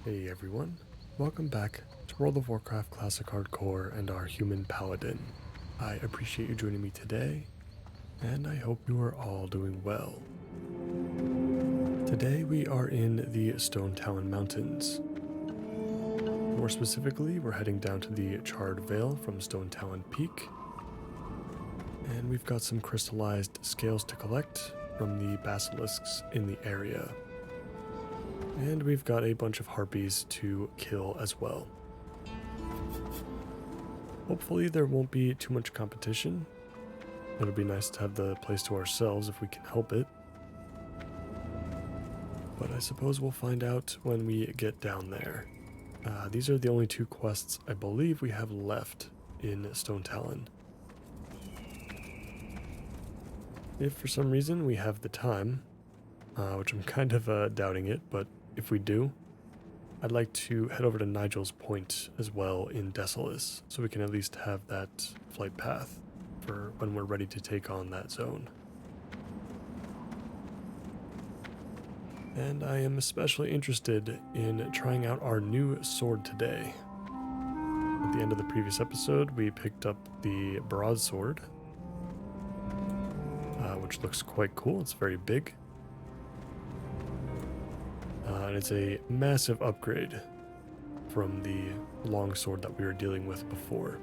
Hey everyone, welcome back to World of Warcraft Classic Hardcore and our Human Paladin. I appreciate you joining me today, and I hope you are all doing well. Today we are in the Stone Talon Mountains. More specifically, we're heading down to the Charred Vale from Stone Talon Peak, and we've got some crystallized scales to collect from the basilisks in the area. And we've got a bunch of harpies to kill as well. Hopefully there won't be too much competition. It'll be nice to have the place to ourselves if we can help it. But I suppose we'll find out when we get down there. These are the only two quests I believe we have left in Stone Talon. If for some reason we have the time, which I'm kind of doubting it, but if we do, I'd like to head over to Nigel's Point as well in Desolace, so we can at least have that flight path for when we're ready to take on that zone. And I am especially interested in trying out our new sword today. At the end of the previous episode, we picked up the broadsword, which looks quite cool. It's very big. And it's a massive upgrade from the longsword that we were dealing with before.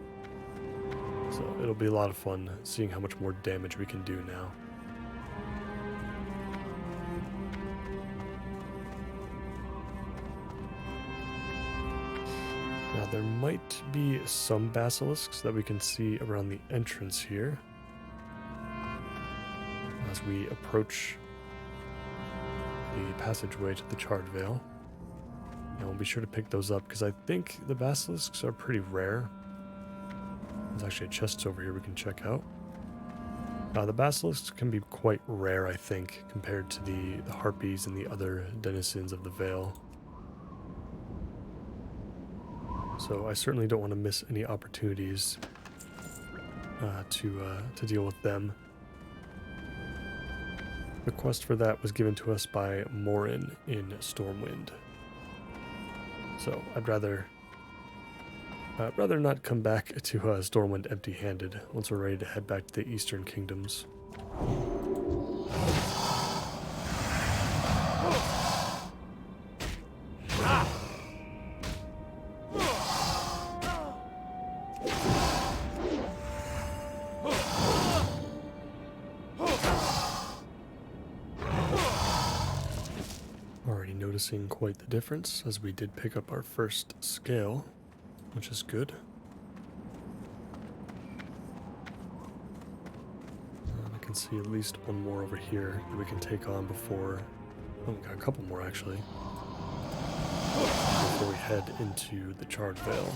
So it'll be a lot of fun seeing how much more damage we can do now. Now there might be some basilisks that we can see around the entrance here as we approach the passageway to the Charred Vale. And we'll be sure to pick those up because I think the basilisks are pretty rare. There's actually a chest over here we can check out. The basilisks can be quite rare, I think, compared to the harpies and the other denizens of the Vale. So I certainly don't want to miss any opportunities to deal with them. The quest for that was given to us by Morin in Stormwind. So I'd rather not come back to Stormwind empty-handed once we're ready to head back to the Eastern Kingdoms. Already noticing quite the difference as we did pick up our first scale, which is good. I can see at least one more over here that we can take on before... Oh, we got a couple more actually. Before we head into the Charred Vale.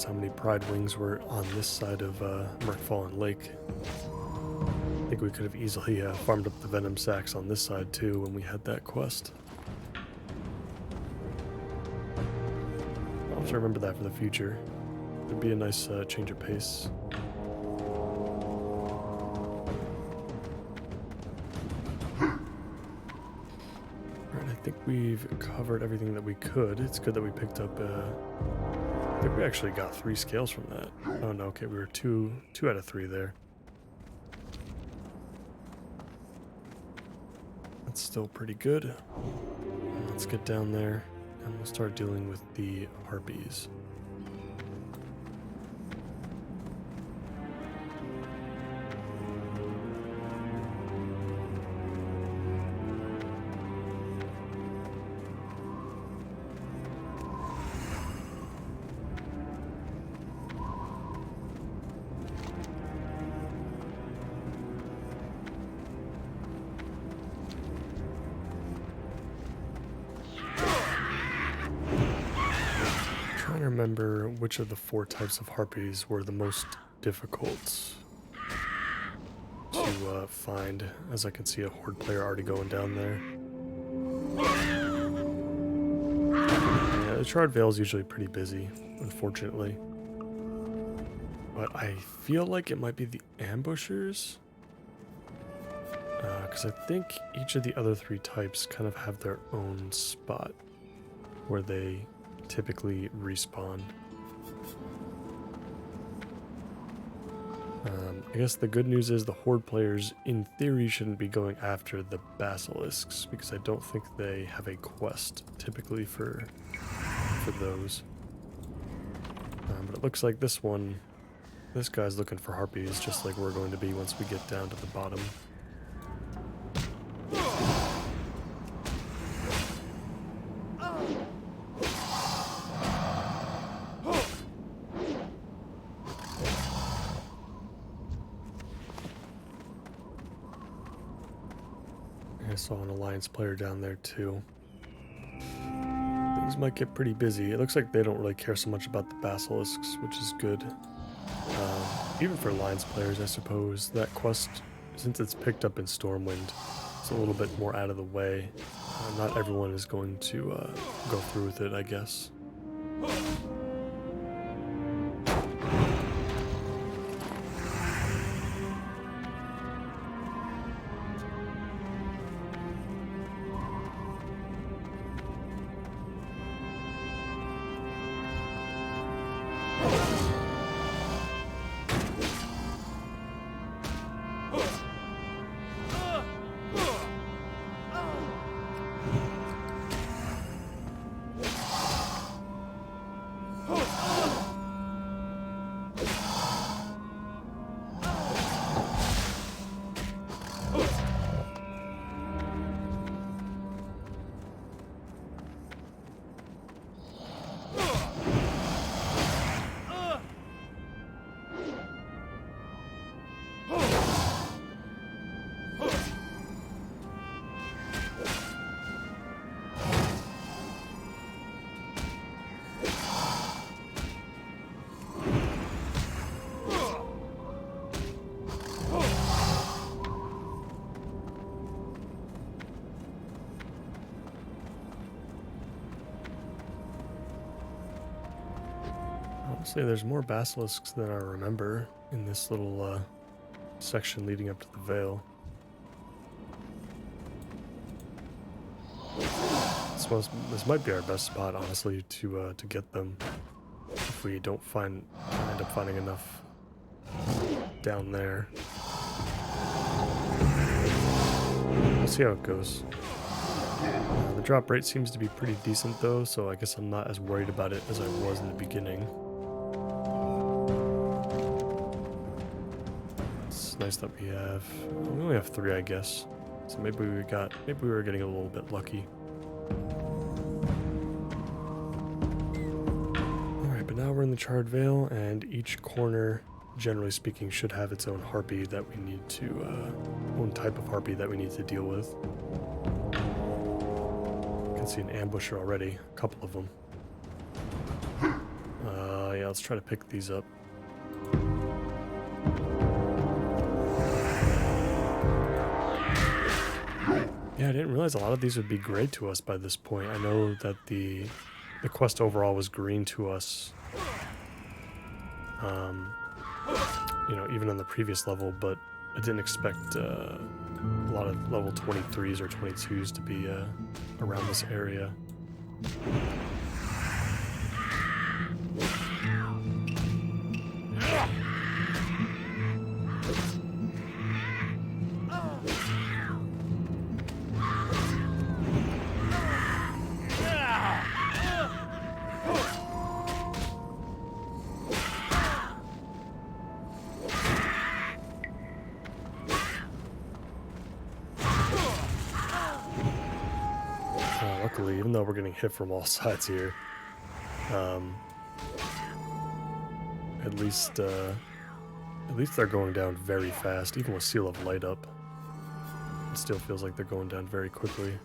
How many Pride Wings were on this side of Merkfallen Lake. I think we could have easily farmed up the Venom Sacks on this side too when we had that quest. I'll have to remember that for the future. It'd be a nice change of pace. Alright, I think we've covered everything that we could. It's good that we picked up I think we actually got 3 scales from that. Oh no, okay, we were two out of 3 there. That's still pretty good. Let's get down there and we'll start dealing with the harpies. trying to remember which of the 4 types of harpies were the most difficult to find, as I can see a horde player already going down there. Yeah, the Charred Vale is usually pretty busy, unfortunately. But I feel like it might be the ambushers. Because I think each of the other 3 types kind of have their own spot where they typically respawn. I guess the good news is the horde players in theory shouldn't be going after the basilisks, because I don't think they have a quest typically for those. But it looks like this guy's looking for harpies, just like we're going to be once we get down to the bottom. I saw an alliance player down there too. Things might get pretty busy. It looks like they don't really care so much about the basilisks, which is good. Even for alliance players, I suppose, that quest, since it's picked up in Stormwind, it's a little bit more out of the way. Not everyone is going to go through with it, I guess. Honestly, there's more basilisks than I remember in this little section leading up to the Vale. This might be our best spot, honestly, to get them. If we don't end up finding enough down there. We'll see how it goes. The drop rate seems to be pretty decent though, so I guess I'm not as worried about it as I was in the beginning. It's nice that we only have 3, I guess. So maybe we were getting a little bit lucky. Alright, but now we're in the Charred Vale, and each corner, generally speaking, should have its own harpy that we need to, own type of harpy that we need to deal with. I can see an ambusher already, a couple of them. Yeah, let's try to pick these up. Yeah, I didn't realize a lot of these would be gray to us by this point. I know that the quest overall was green to us, you know, even on the previous level, but I didn't expect a lot of level 23s or 22s to be around this area. Luckily, even though we're getting hit from all sides here, at least they're going down very fast. Even with Seal of Light up, it still feels like they're going down very quickly.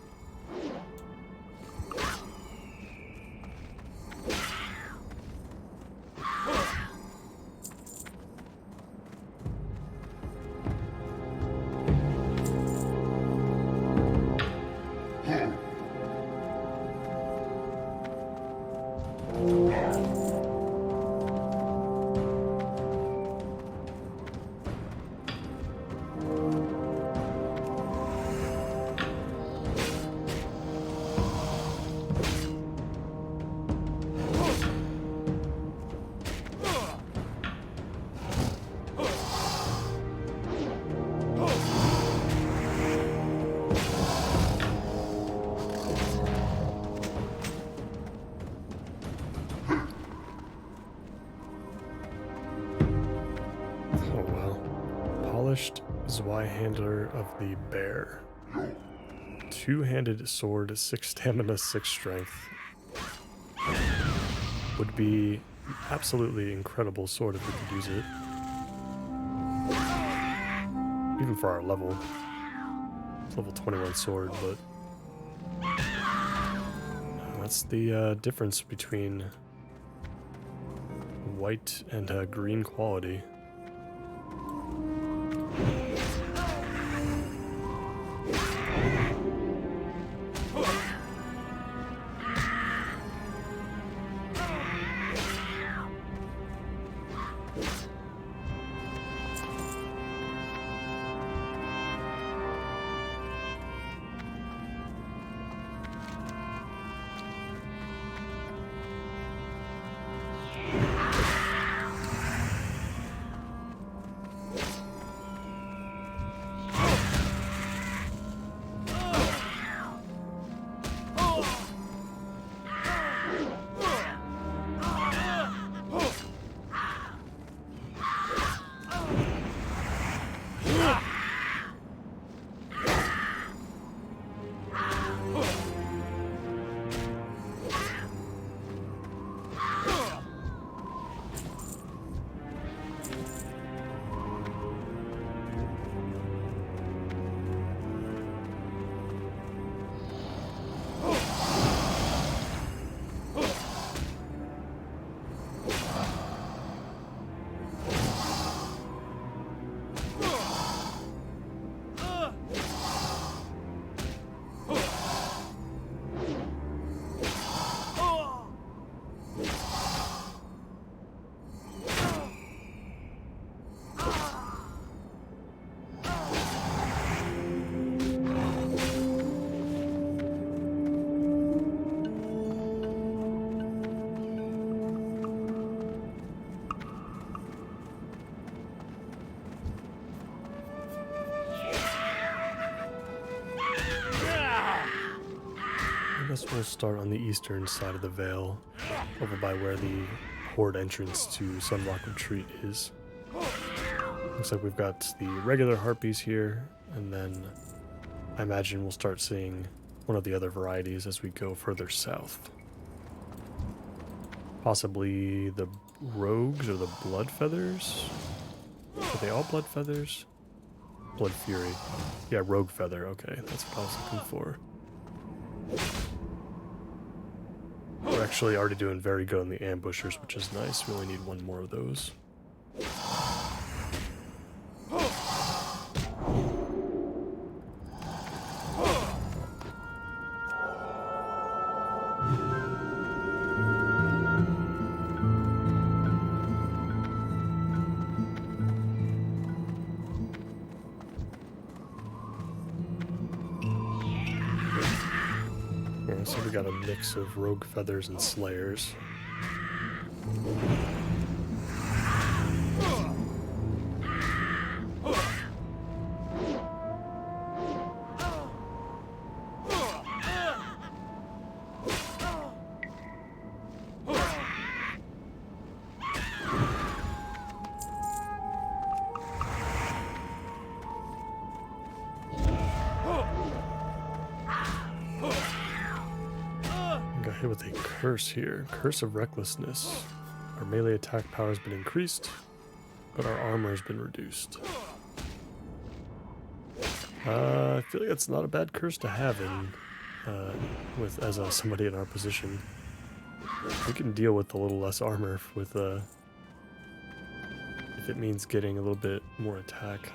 Y handler of the bear. Two-handed sword, 6 stamina, 6 strength. Would be absolutely incredible sword if we could use it. Even for our level. It's level 21 sword, but that's the difference between white and green quality. I guess we'll start on the eastern side of the Vale, over by where the Horde entrance to Sunrock Retreat is. Looks like we've got the regular harpies here, and then I imagine we'll start seeing one of the other varieties as we go further south. Possibly the rogues or the blood feathers? Are they all blood feathers? Blood fury. Yeah, rogue feather. Okay, that's what I was looking for. We're actually already doing very good on the ambushers, which is nice. We only need one more of those. So we got a mix of rogue feathers and slayers. Hit with a curse here. Curse of Recklessness. Our melee attack power has been increased, but our armor has been reduced. I feel like that's not a bad curse to have in as somebody in our position. We can deal with a little less armor with if it means getting a little bit more attack.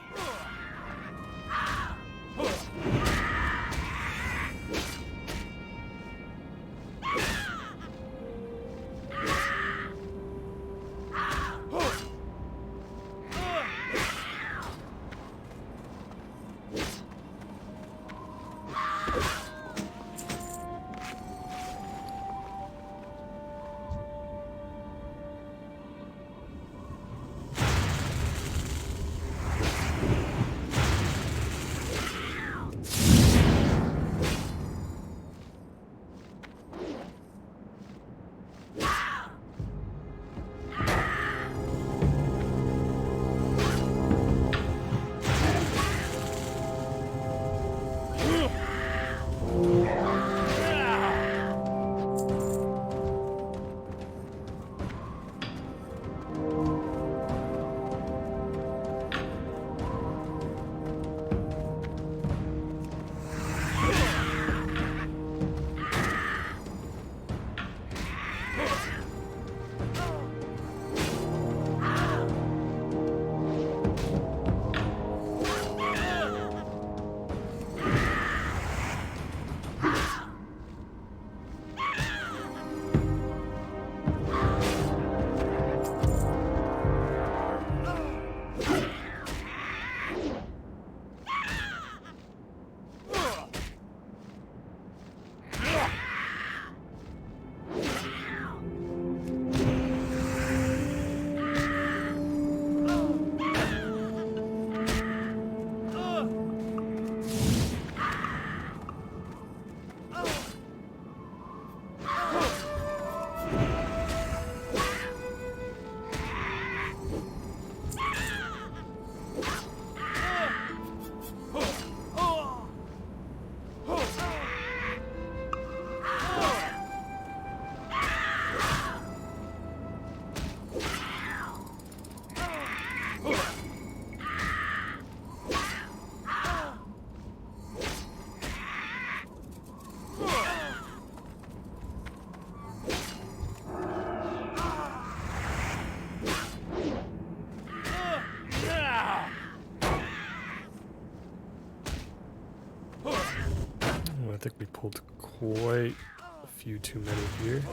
I think we pulled quite a few too many here.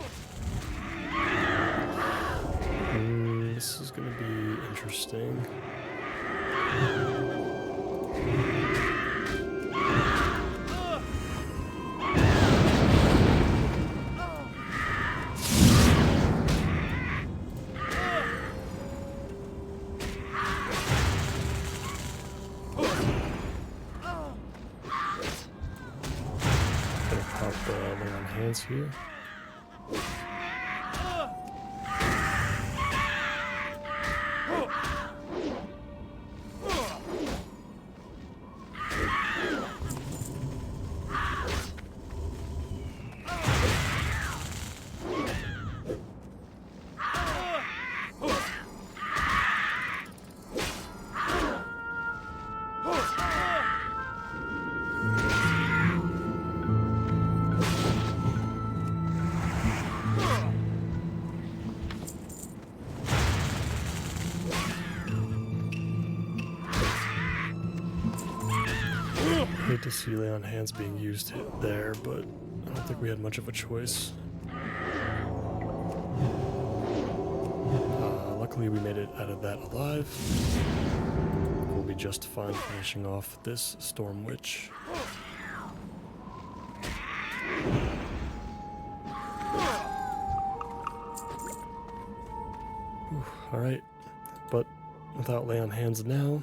This is going to be interesting. Here. Hate to see lay on hands being used there, but I don't think we had much of a choice. Luckily we made it out of that alive. We'll be just fine finishing off this Storm Witch. Alright, but without lay on hands now,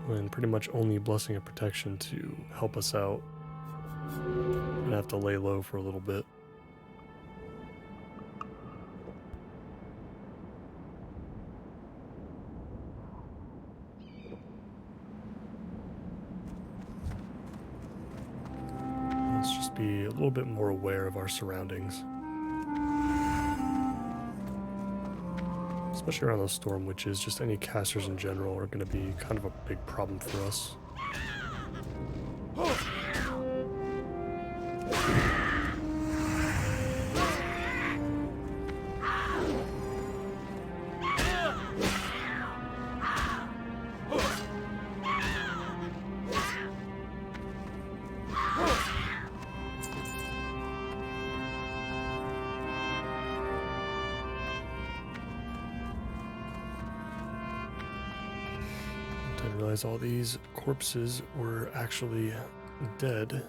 and pretty much only Blessing of Protection to help us out, we're gonna have to lay low for a little bit. Let's just be a little bit more aware of our surroundings. Especially around those Storm Witches, just any casters in general are going to be kind of a big problem for us. Didn't realize all these corpses were actually dead.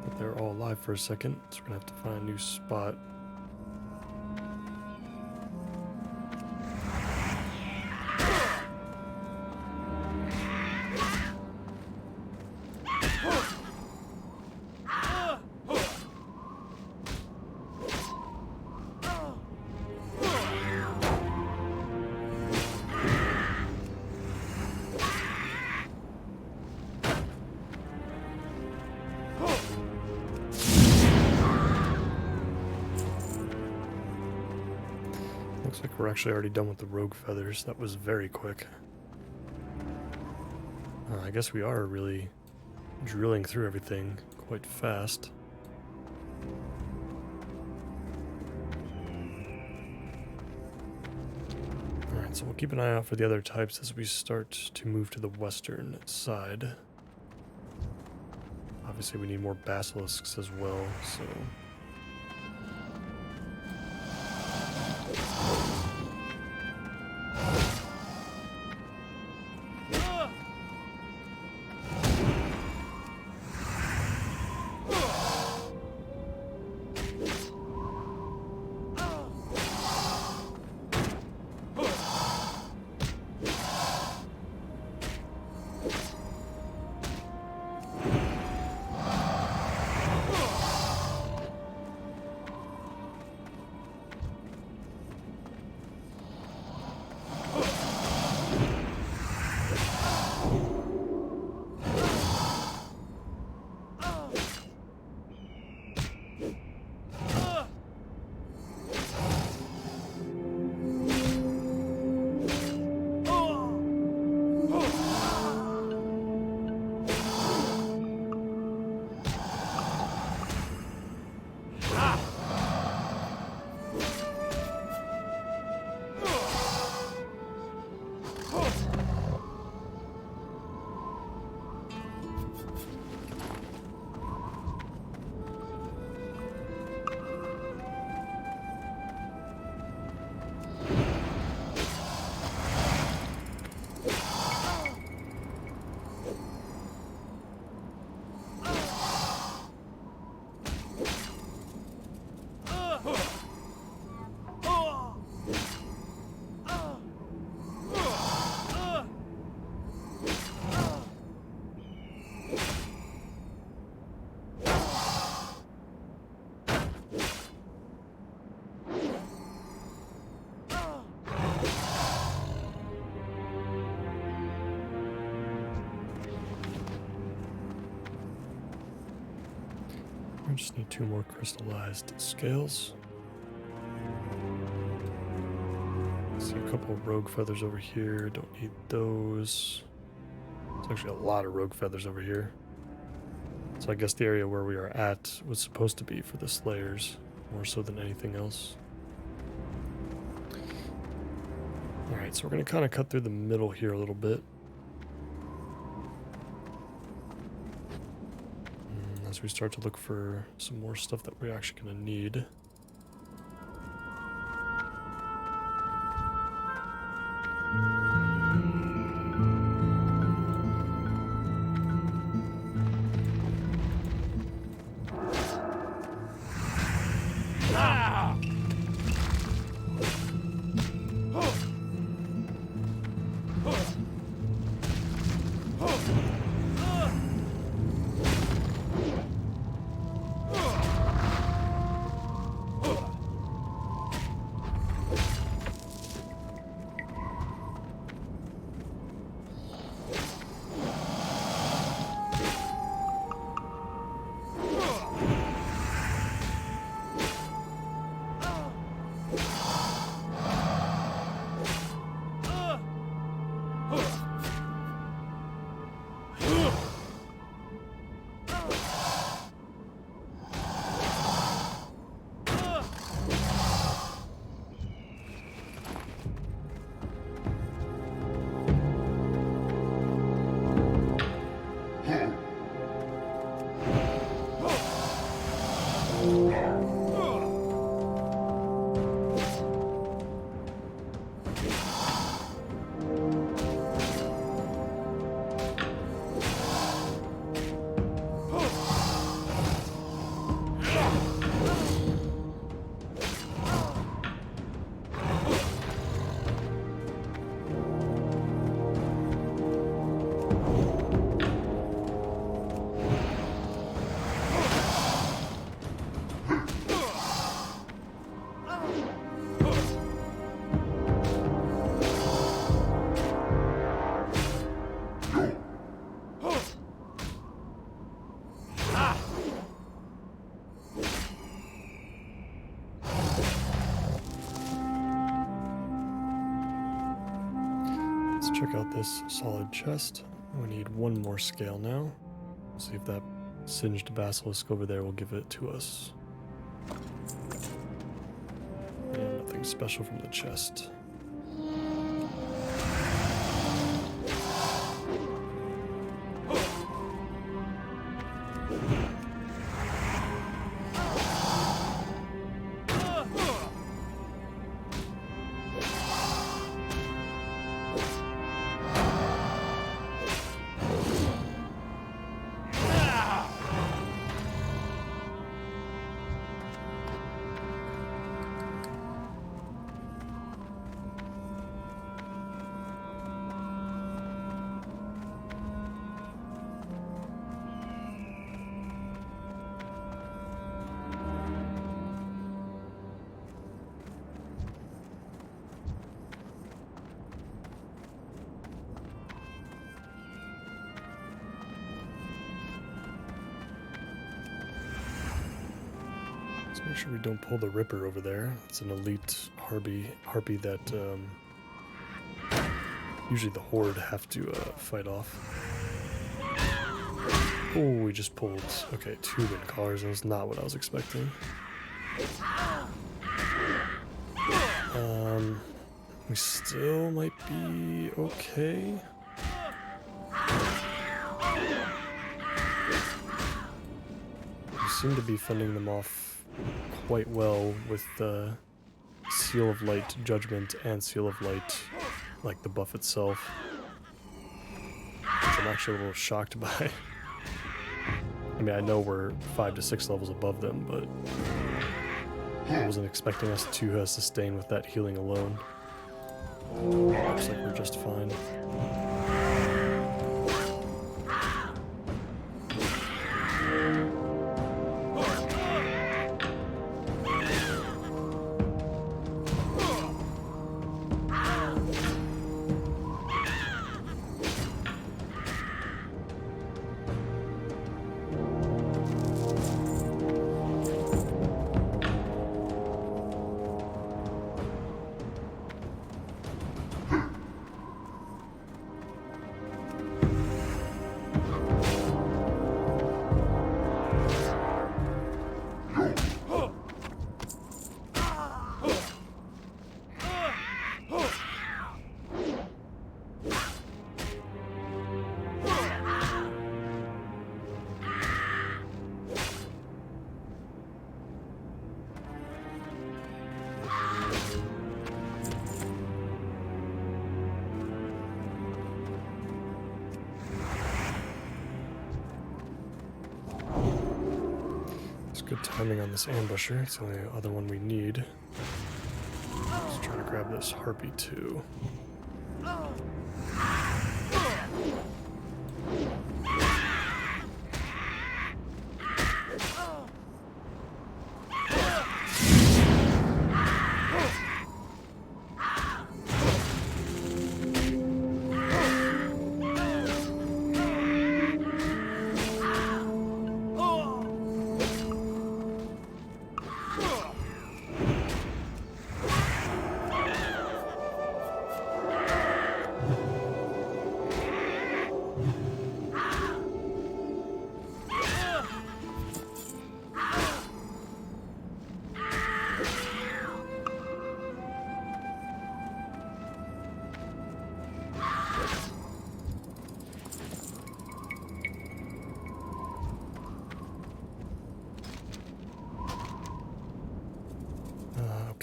But they're all alive for a second, so we're gonna have to find a new spot. Looks like we're actually already done with the rogue feathers. That was very quick. I guess we are really drilling through everything quite fast. Alright, so we'll keep an eye out for the other types as we start to move to the western side. Obviously we need more basilisks as well, so... I just need 2 more crystallized scales. See a couple of rogue feathers over here. Don't need those. There's actually a lot of rogue feathers over here. So I guess the area where we are at was supposed to be for the slayers, more so than anything else. Alright, so we're going to kind of cut through the middle here a little bit. As we start to look for some more stuff that we're actually going to need. Check out this solid chest. We need 1 more scale now. See if that singed basilisk over there will give it to us. And nothing special from the chest. Make sure we don't pull the Ripper over there. It's an elite harpy that usually the Horde have to fight off. Oh, we just pulled, okay, 2 wind collars. That was not what I was expecting. We still might be okay. We seem to be fending them off quite well with the Seal of Light Judgment and Seal of Light, like the buff itself, which I'm actually a little shocked by. I mean, I know we're 5 to 6 levels above them, but I wasn't expecting us to sustain with that healing alone. Looks like we're just fine. good timing on this ambusher. It's the only other one we need. Just trying to grab this harpy too.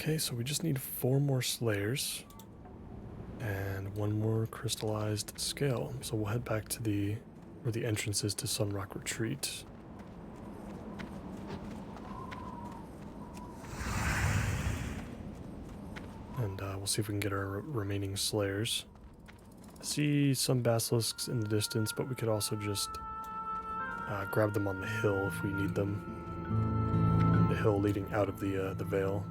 Okay, so we just need 4 more Slayers and 1 more crystallized scale. So we'll head back to where the entrance is to Sunrock Retreat. And we'll see if we can get our remaining Slayers. I see some basilisks in the distance, but we could also just grab them on the hill if we need them. The hill leading out of the Vale.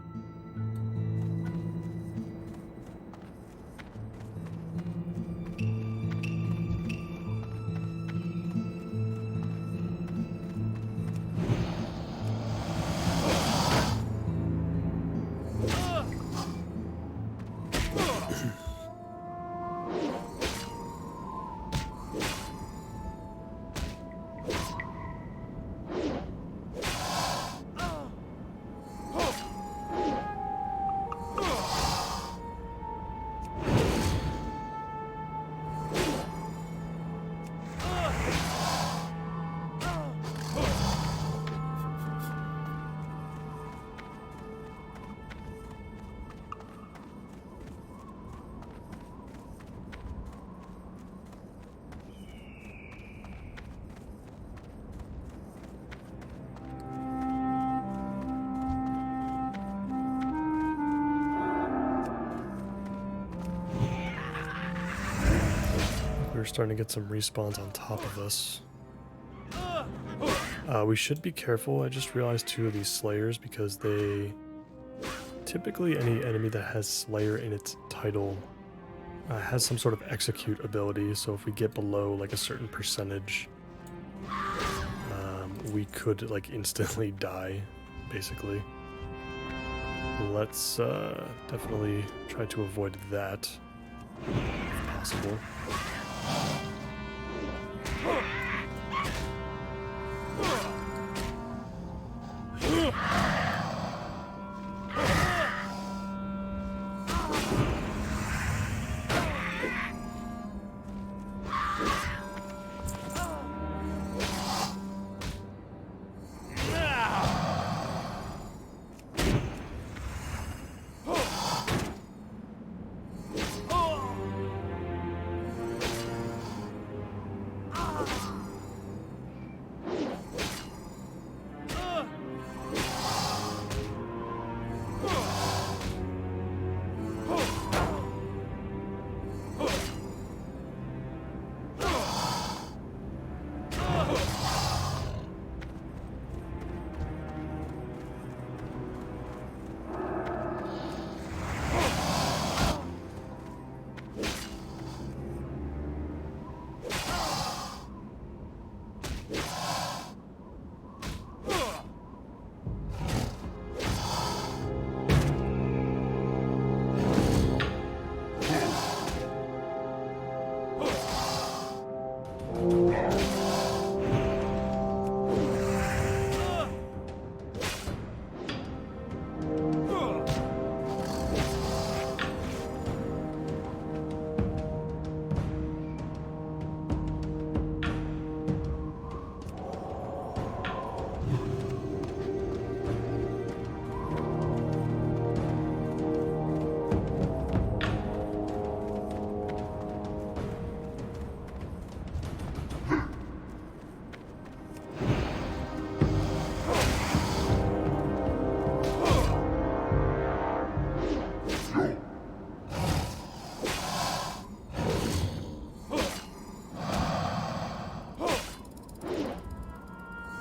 We're starting to get some respawns on top of us. We should be careful. I just realized 2 of these Slayers because they... Typically any enemy that has Slayer in its title has some sort of execute ability, so if we get below like a certain percentage, we could like instantly die, basically. Let's definitely try to avoid that, if possible.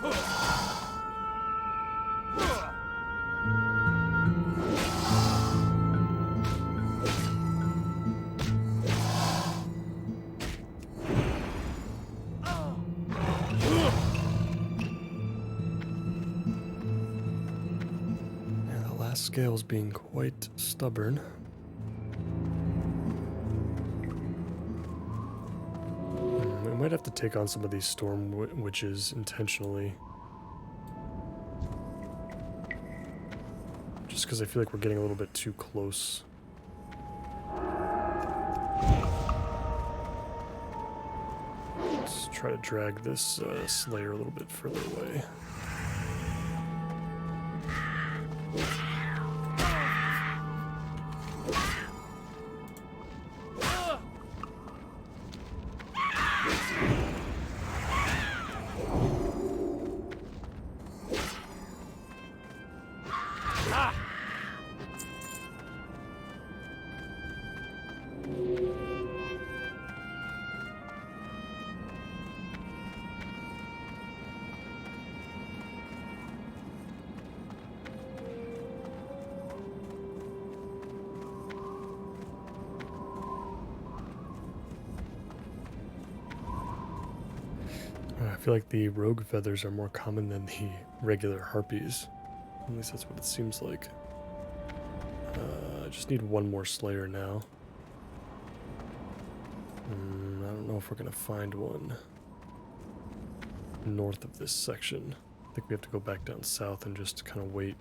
Yeah, the last scale's being quite stubborn. We might have to take on some of these storm witches intentionally. Just because I feel like we're getting a little bit too close. Let's try to drag this Slayer a little bit further away. I feel like the rogue feathers are more common than the regular harpies. At least that's what it seems like. I just need one more Slayer now. I don't know if we're gonna find one north of this section. I think we have to go back down south and just kind of wait.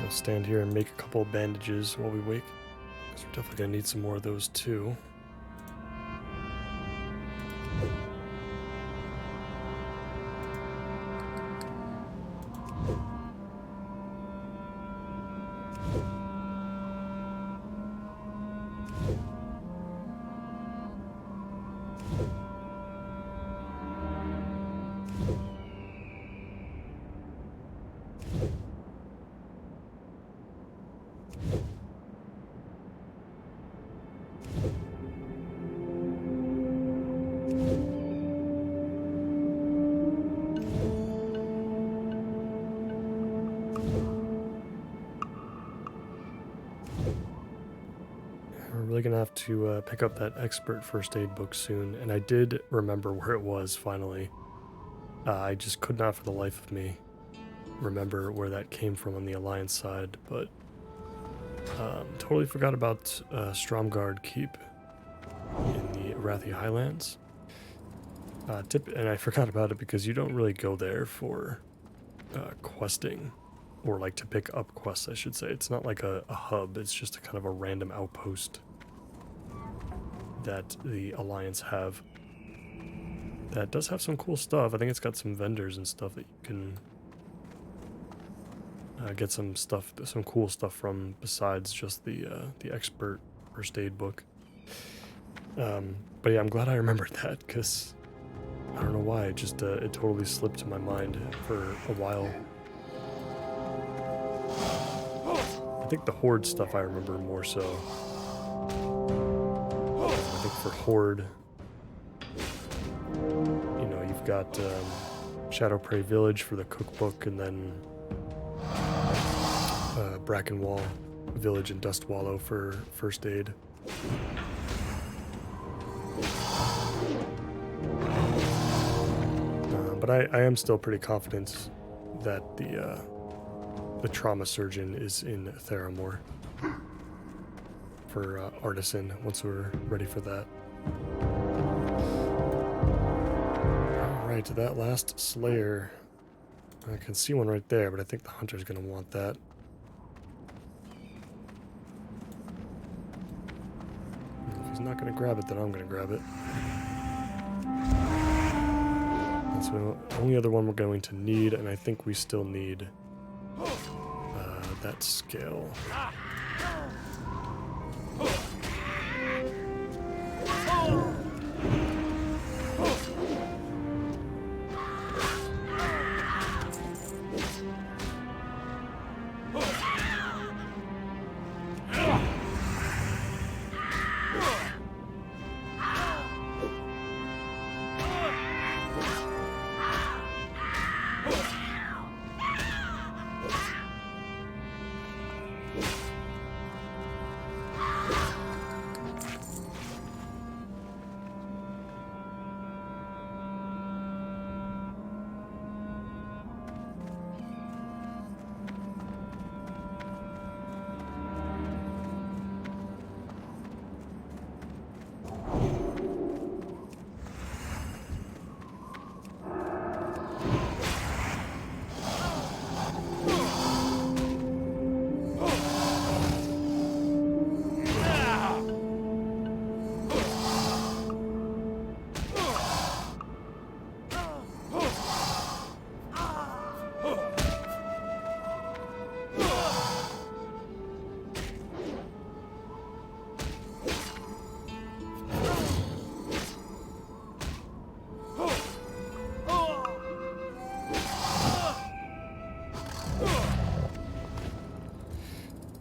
Stand here and make a couple of bandages while we wait, because we're definitely going to need some more of those too. Really gonna have to pick up that expert first aid book soon, and I did remember where it was finally. I just could not for the life of me remember where that came from on the Alliance side, but totally forgot about Stromgard Keep in the Arathi Highlands. And I forgot about it because you don't really go there for questing, or like to pick up quests, I should say. It's not like a hub, it's just a kind of a random outpost that the Alliance have. That does have some cool stuff. I think it's got some vendors and stuff that you can get some cool stuff from besides just the expert first aid book. But yeah, I'm glad I remembered that, because I don't know why, it just it totally slipped my mind for a while. I think the Horde stuff I remember more so. I think for Horde, you know, you've got Shadowprey Village for the cookbook, and then Brackenwall Village and Dustwallow for first aid. But I am still pretty confident that the trauma surgeon is in Theramore for Artisan once we're ready for that. Alright, that last Slayer. I can see one right there, but I think the Hunter's going to want that. If he's not going to grab it, then I'm going to grab it. That's the only other one we're going to need, and I think we still need that scale.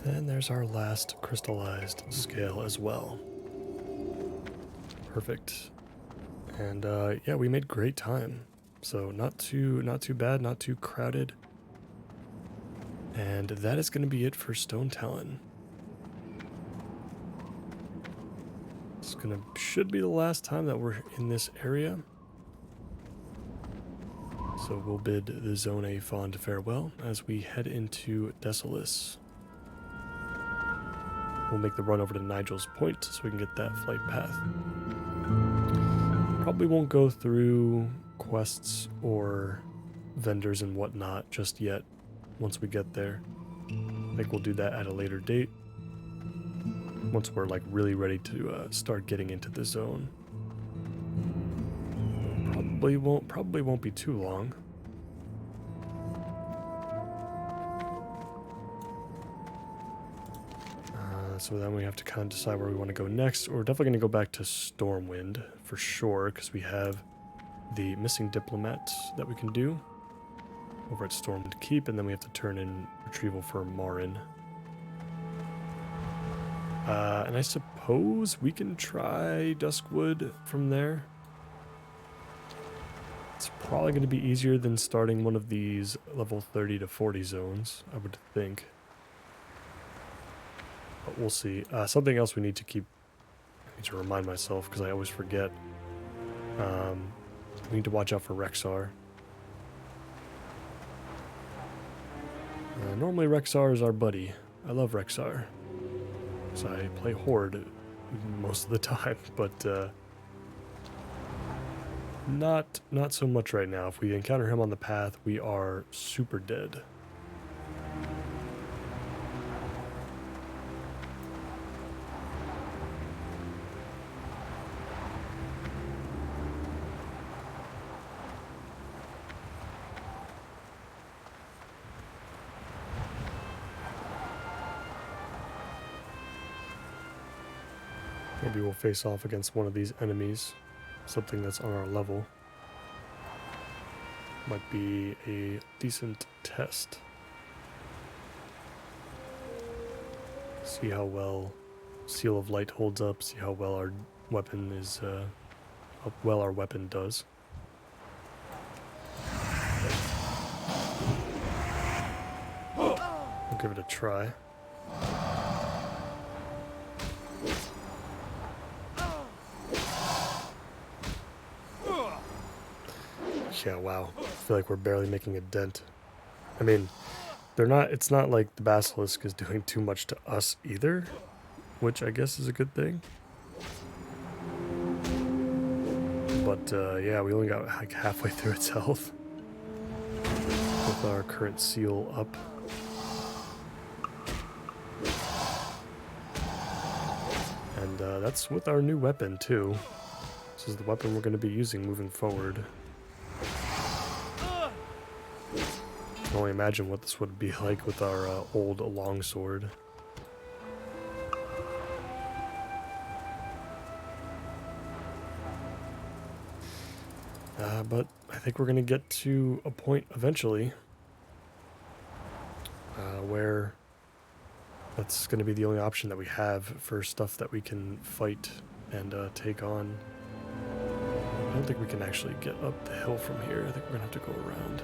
And there's our last crystallized scale as well. Perfect. And yeah, we made great time. So not too bad, not too crowded. And that is going to be it for Stone Talon. Should be the last time that we're in this area. So we'll bid the Zone A fond farewell as we head into Desolus. We'll make the run over to Nigel's Point so we can get that flight path. Probably won't go through quests or vendors and whatnot just yet once we get there. I think we'll do that at a later date once we're like really ready to start getting into the zone. Probably won't be too long. So then we have to kind of decide where we want to go next. We're definitely going to go back to Stormwind for sure, because we have the missing diplomat that we can do over at Stormwind Keep, and then we have to turn in retrieval for Marin. And I suppose we can try Duskwood from there. It's probably going to be easier than starting one of these level 30 to 40 zones, I would think. But we'll see. Something else we need to remind myself, because I always forget. We need to watch out for Rexar. Normally Rexar is our buddy. I love Rexar. So I play Horde most of the time, but not so much right now. If we encounter him on the path, we are super dead. Maybe we'll face off against one of these enemies, something that's on our level. Might be a decent test. See how well Seal of Light holds up, see how well our weapon is, how well our weapon does. We'll give it a try. Yeah, wow. I feel like we're barely making a dent. I mean, it's not like the Basilisk is doing too much to us either, which I guess is a good thing. But yeah, we only got like halfway through its health with our current seal up. And that's with our new weapon too. This is the weapon we're going to be using moving forward. I can only imagine what this would be like with our old longsword. But I think we're going to get to a point eventually where that's going to be the only option that we have for stuff that we can fight and take on. I don't think we can actually get up the hill from here. I think we're going to have to go around.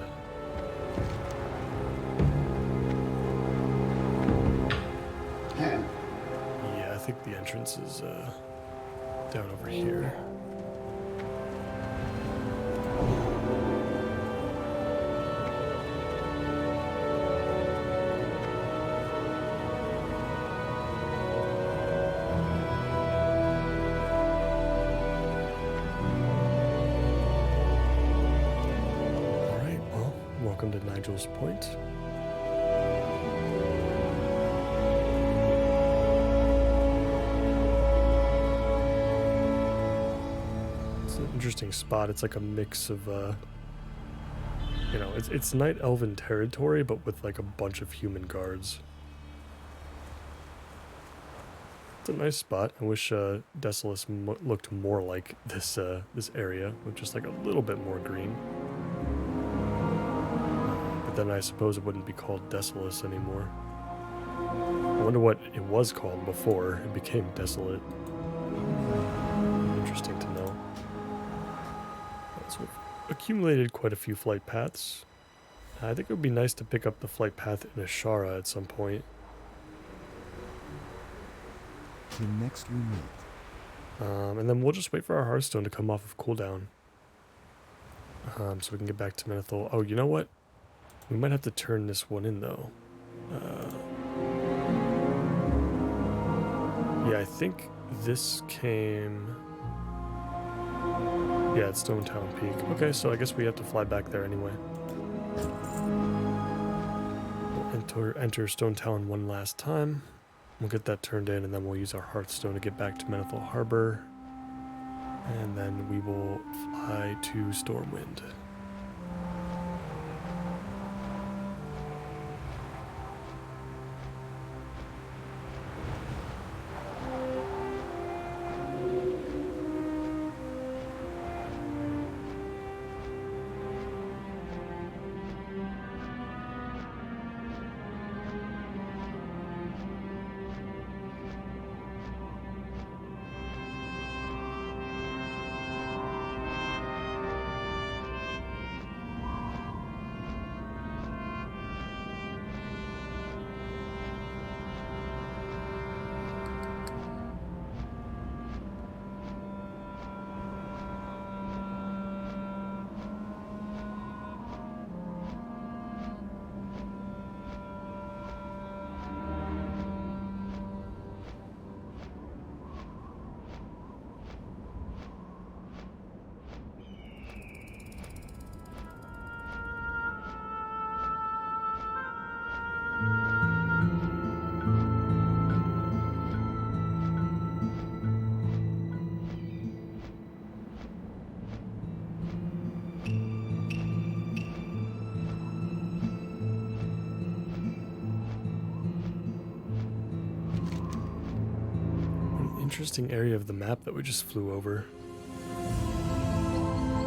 Yeah, I think the entrance is down over here. Welcome to Nigel's Point. It's an interesting spot. It's like a mix of, you know, it's Night Elven territory, but with like a bunch of human guards. It's a nice spot. I wish Desolus looked more like this this area, with just like a little bit more green. Then I suppose it wouldn't be called Desolus anymore. I wonder what it was called before it became Desolate. Interesting to know. So we've accumulated quite a few flight paths. I think it would be nice to pick up the flight path in Ashara at some point. The next we meet. And then we'll just wait for our Hearthstone to come off of cooldown. So we can get back to Menethil. Oh, you know what? We might have to turn this one in, though. Yeah, I think this came... Yeah, it's Stone Town Peak. Okay, so I guess we have to fly back there anyway. We'll enter Stone Town one last time. We'll get that turned in, and then we'll use our Hearthstone to get back to Menethil Harbor. And then we will fly to Stormwind. Interesting area of the map that we just flew over.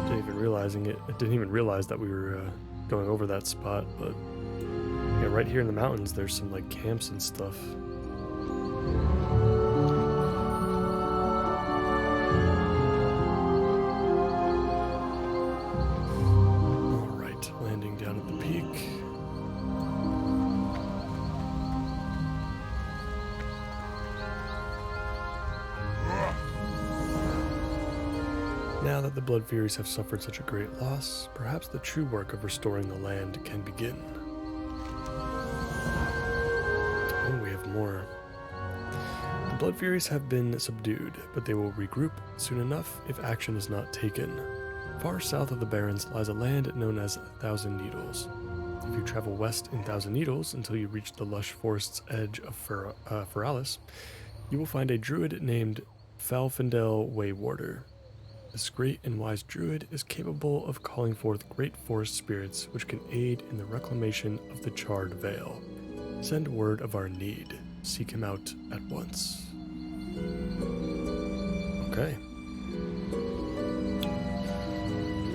Didn't even realize that we were going over that spot, but yeah, right here in the mountains there's some like camps and stuff. Alright, landing down at the peak. Now that the Blood Furies have suffered such a great loss, perhaps the true work of restoring the land can begin. Oh, we have more. The Blood Furies have been subdued, but they will regroup soon enough if action is not taken. Far south of the Barrens lies a land known as Thousand Needles. If you travel west in Thousand Needles until you reach the lush forest's edge of Feralis, you will find a druid named Falfindel Waywarder. This great and wise druid is capable of calling forth great forest spirits which can aid in the reclamation of the Charred Vale. Send word of our need. Seek him out at once. Okay.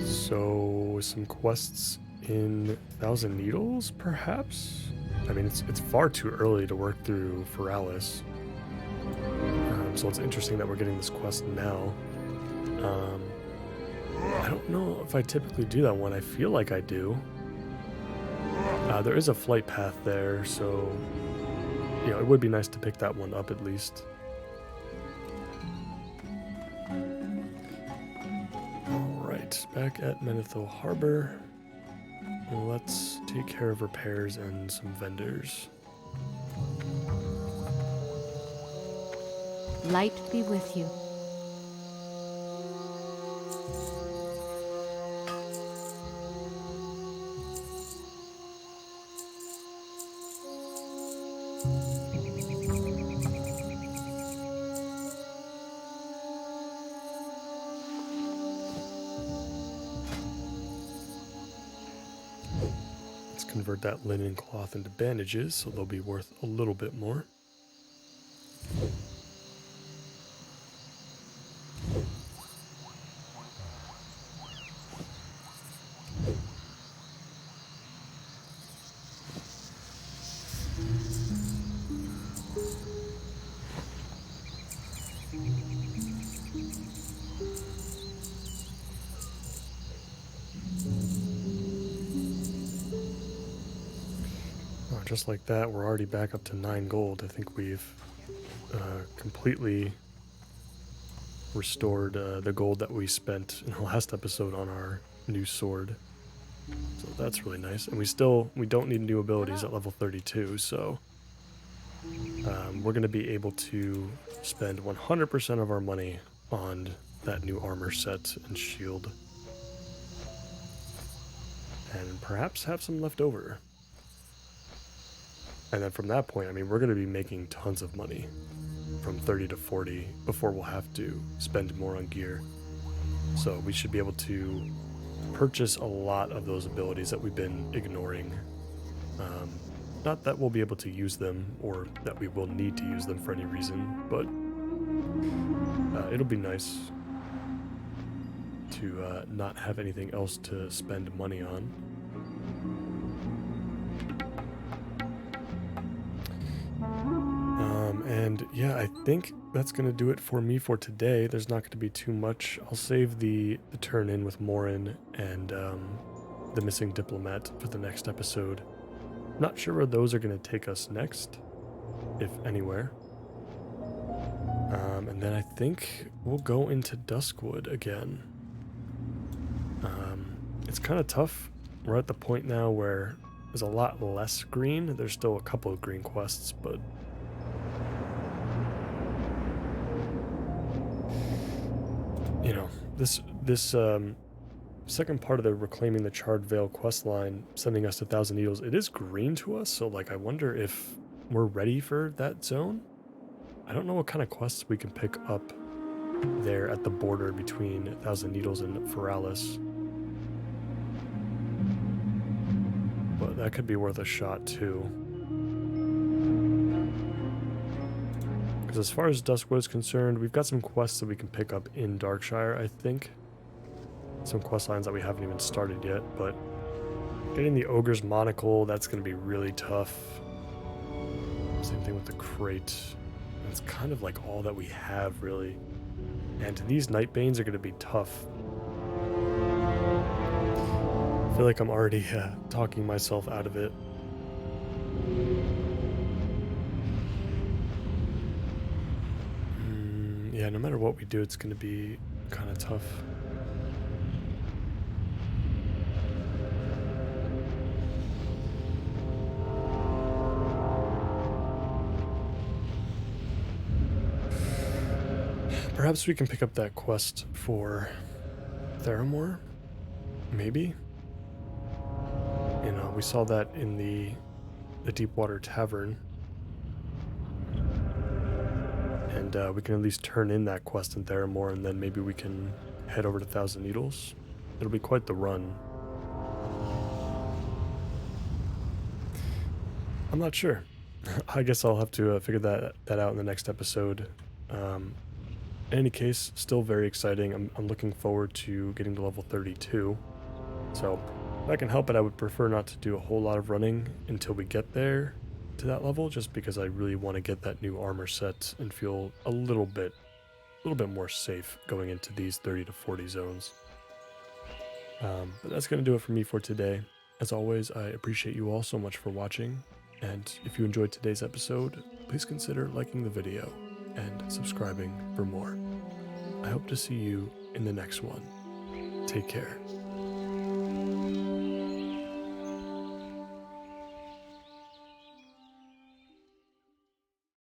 So, some quests in Thousand Needles, perhaps? I mean, it's far too early to work through Feralis. So it's interesting that we're getting this quest now. I don't know if I typically do that one. I feel like I do. There is a flight path there, so you know, it would be nice to pick that one up at least. Alright, back at Menethil Harbor. Let's take care of repairs and some vendors. Light be with you. Let's convert that linen cloth into bandages, so they'll be worth a little bit more. Just like that, we're already back up to 9 gold. I think we've completely restored the gold that we spent in the last episode on our new sword. So that's really nice. And we don't need new abilities at level 32, so we're going to be able to spend 100% of our money on that new armor set and shield. And perhaps have some left over. And then from that point, I mean, we're going to be making tons of money from 30 to 40 before we'll have to spend more on gear. So we should be able to purchase a lot of those abilities that we've been ignoring. Not that we'll be able to use them or that we will need to use them for any reason, but it'll be nice to not have anything else to spend money on. And yeah, I think that's going to do it for me for today. There's not going to be too much. I'll save the turn-in with Morin and the missing diplomat for the next episode. Not sure where those are going to take us next, if anywhere. And then I think we'll go into Duskwood again. It's kind of tough. We're at the point now where there's a lot less green. There's still a couple of green quests, but you know, this second part of the Reclaiming the Charred Vale quest line, sending us to Thousand Needles, it is green to us, so like I wonder if we're ready for that zone. I don't know what kind of quests we can pick up there at the border between Thousand Needles and Feralis. But that could be worth a shot too. Because as far as Duskwood is concerned, we've got some quests that we can pick up in Darkshire, I think. Some quest lines that we haven't even started yet, but getting the Ogre's Monocle, that's going to be really tough. Same thing with the crate. It's kind of like all that we have, really. And these Nightbanes are going to be tough. I feel like I'm already talking myself out of it. Yeah, no matter what we do, it's going to be kind of tough. Perhaps we can pick up that quest for Theramore? Maybe? You know, we saw that in the Deepwater Tavern. and we can at least turn in that quest in Theramore, and then maybe we can head over to Thousand Needles. It'll be quite the run. I'm not sure. I guess I'll have to figure that out in the next episode. In any case, still very exciting. I'm looking forward to getting to level 32. So if I can help it, I would prefer not to do a whole lot of running until we get there to that level, just because I really want to get that new armor set and feel a little bit more safe going into these 30 to 40 zones. But that's going to do it for me for today. As always, I appreciate you all so much for watching, and if you enjoyed today's episode, please consider liking the video and subscribing for more. I hope to see you in the next one. Take care.